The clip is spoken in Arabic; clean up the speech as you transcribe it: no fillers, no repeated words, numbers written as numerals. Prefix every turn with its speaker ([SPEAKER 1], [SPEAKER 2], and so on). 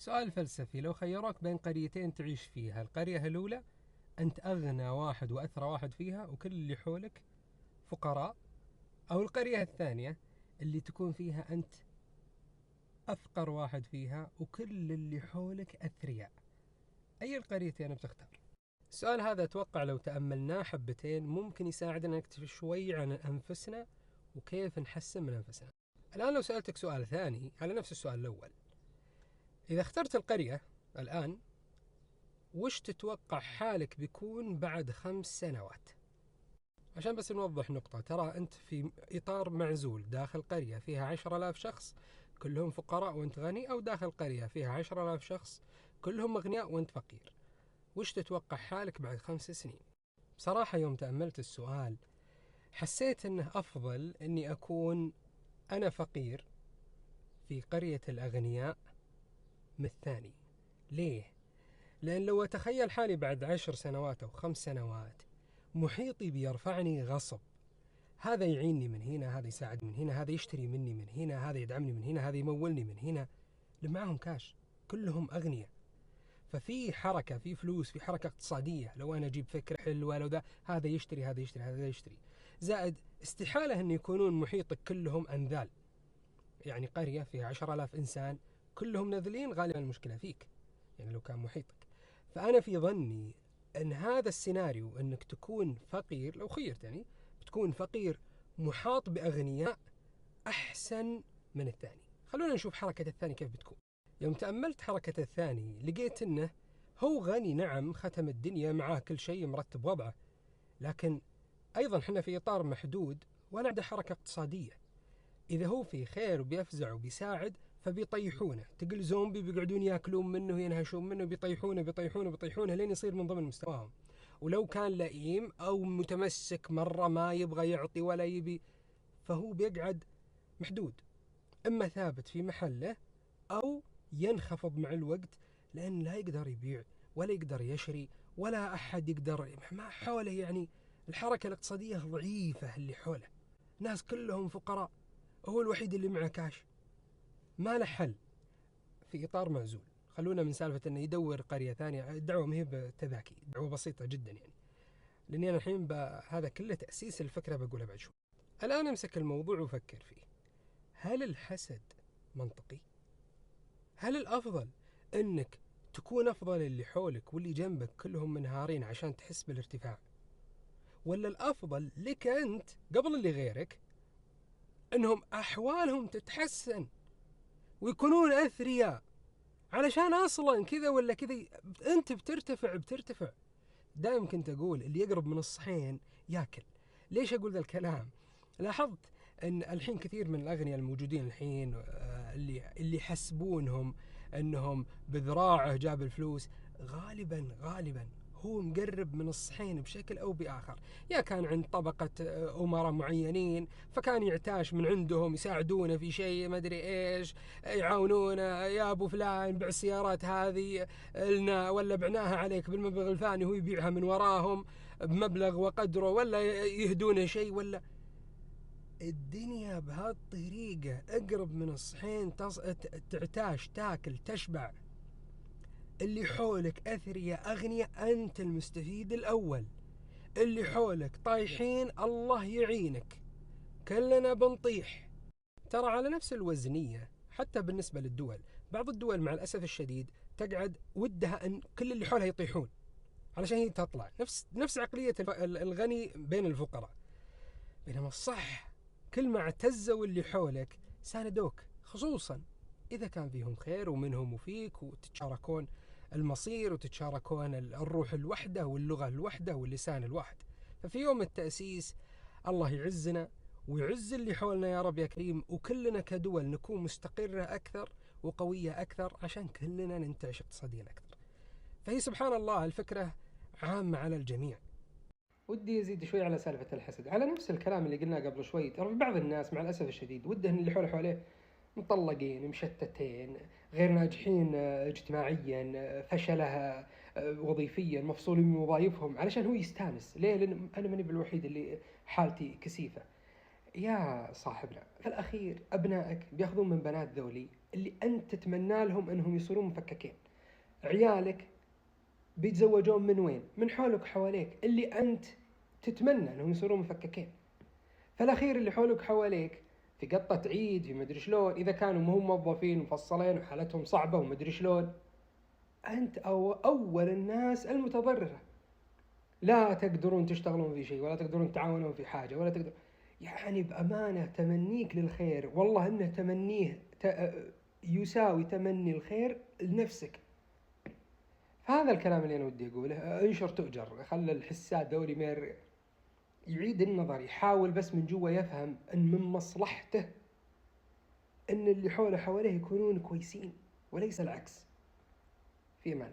[SPEAKER 1] سؤال فلسفي: لو خيروك بين قريتين تعيش فيها، القرية الأولى أنت أغنى واحد وأثرى واحد فيها وكل اللي حولك فقراء، أو القرية الثانية اللي تكون فيها أنت أفقر واحد فيها وكل اللي حولك أثرياء، أي القريتين بتختار؟ السؤال هذا أتوقع لو تأملناه حبتين ممكن يساعدنا نكتشف شوي عن أنفسنا وكيف نحسن من أنفسنا. الآن لو سألتك سؤال ثاني على نفس السؤال الأول: إذا اخترت القرية الآن، وش تتوقع حالك بيكون بعد 5 سنوات؟ عشان بس نوضح نقطة، ترى أنت في إطار معزول داخل قرية فيها 10,000 شخص كلهم فقراء وأنت غني، أو داخل قرية فيها 10,000 شخص كلهم أغنياء وأنت فقير. وش تتوقع حالك بعد 5 سنين؟ بصراحة يوم تأملت السؤال حسيت أنه أفضل أني أكون أنا فقير في قرية الأغنياء من الثاني. ليه؟ لأن لو أتخيل حالي بعد 10 سنوات أو 5 سنوات محيطي بيرفعني غصب، هذا يعيني من هنا، هذا يساعد من هنا، هذا يشتري مني من هنا، هذا يدعمني من هنا، هذا يمولني من هنا، اللي معهم كاش كلهم أغنياء. ففي حركة، في فلوس، في حركة اقتصادية. لو أنا أجيب فكرة حلوة، لو هذا يشتري، هذا يشتري، هذا يشتري. زائد استحالة أن يكونون محيطك كلهم أنذال، يعني قرية فيها 10,000 إنسان كلهم نذلين، غالبا المشكلة فيك يعني لو كان محيطك. فأنا في ظني أن هذا السيناريو، أنك تكون فقير، لو خيرت يعني بتكون فقير محاط بأغنياء، أحسن من الثاني. خلونا نشوف حركة الثاني كيف بتكون. يوم تأملت حركة الثاني لقيت أنه هو غني، نعم، ختم الدنيا، معاه كل شيء، مرتب وضعه، لكن أيضا حنا في إطار محدود ولا عنده حركة اقتصادية. إذا هو في خير وبيفزع وبيساعد فبيطيحونه، تقل زومبي بيقعدون ياكلون منه وينهشون منه، بيطيحونه بيطيحونه بيطيحونه لين يصير من ضمن مستواهم. ولو كان لئيم أو متمسك مرة ما يبغى يعطي ولا يبي، فهو بيقعد محدود، إما ثابت في محله أو ينخفض مع الوقت، لأن لا يقدر يبيع ولا يقدر يشري ولا أحد يقدر ما حوله. يعني الحركة الاقتصادية ضعيفة، اللي حوله ناس كلهم فقراء، هو الوحيد اللي معه كاش، ما له حل، في إطار معزول. خلونا من سالفة أنه يدور قرية ثانية، الدعوة ما هي بتذاكي، دعوة بسيطة جدا يعني، لأني أنا الحين هذا كله تأسيس الفكرة بقولها بعد شوي. الآن امسك الموضوع وفكر فيه: هل الحسد منطقي؟ هل الأفضل أنك تكون أفضل اللي حولك واللي جنبك كلهم منهارين عشان تحس بالارتفاع، ولا الأفضل لك أنت قبل اللي غيرك أنهم أحوالهم تتحسن ويكونون أثرياء، علشان أصلا كذا ولا كذا أنت بترتفع. دائما كنت أقول اللي يقرب من الصحين ياكل. ليش أقول ذا الكلام؟ لاحظت أن الحين كثير من الأغنياء الموجودين الحين، اللي يحسبونهم أنهم بذراعه جاب الفلوس، غالبا هو مقرب من الصحين بشكل أو بآخر. يا كان عند طبقة أمراء معينين فكان يعتاش من عندهم، يساعدونه في شيء ما أدري إيش، يعاونونه، يا أبو فلان بع السيارات هذه لنا، ولا بعناها عليك بالمبلغ الفلاني، هو يبيعها من وراهم بمبلغ وقدره، ولا يهدونه شيء، ولا الدنيا بهالطريقة اقرب من الصحين تعتاش، تاكل، تشبع. اللي حولك أثرياء أغنياء، أنت المستفيد الأول. اللي حولك طايحين، الله يعينك، كلنا بنطيح. ترى على نفس الوزنية حتى بالنسبة للدول، بعض الدول مع الأسف الشديد تقعد ودها أن كل اللي حولها يطيحون علشان هي تطلع، نفس عقلية الغني بين الفقراء. بينما الصح كل ما اعتزوا اللي حولك ساندوك، خصوصا إذا كان فيهم خير ومنهم وفيك، وتتشاركون المصير وتتشاركون الروح الوحدة واللغة الوحدة واللسان الواحد. ففي يوم التأسيس الله يعزنا ويعز اللي حولنا يا رب يا كريم، وكلنا كدول نكون مستقرة أكثر وقوية أكثر عشان كلنا ننتعش اقتصاديا أكثر. فهي سبحان الله الفكرة عامة على الجميع. ودي يزيد شوي على سالفة الحسد، على نفس الكلام اللي قلناه قبل شوي. ترى في بعض الناس مع الأسف الشديد وده اللي حوله مطلقين، مشتتين، غير ناجحين اجتماعيا، فشلها وظيفيا، مفصولين من وظائفهم علشان هو يستانس. ليه؟ لأن أنا ماني بالوحيد اللي حالتي كسيفة. يا صاحبنا، في الأخير أبنائك بياخذون من بنات ذولي اللي أنت تتمنى لهم أنهم يصيرون مفككين. عيالك بيتزوجون من وين؟ من حولك حواليك اللي أنت تتمنى أنهم يصيرون مفككين. فالأخير اللي حولك حواليك في قطة عيد في مدري شلون، إذا كانوا مهم موظفين مفصلين وحالتهم صعبة ومدري شلون، أنت أول الناس المتضررة. لا تقدرون تشتغلون في شيء، ولا تقدرون تعاونون في حاجة، ولا تقدر. يعني بأمانة تمنيك للخير والله إنه تمنيه يساوي تمني الخير لنفسك. هذا الكلام اللي أنا ودي أقوله. انشر تؤجر، خلى الحساد دوري مير يعيد النظر، يحاول بس من جوا يفهم أن من مصلحته أن اللي حوله حواليه يكونون كويسين وليس العكس. في أمان.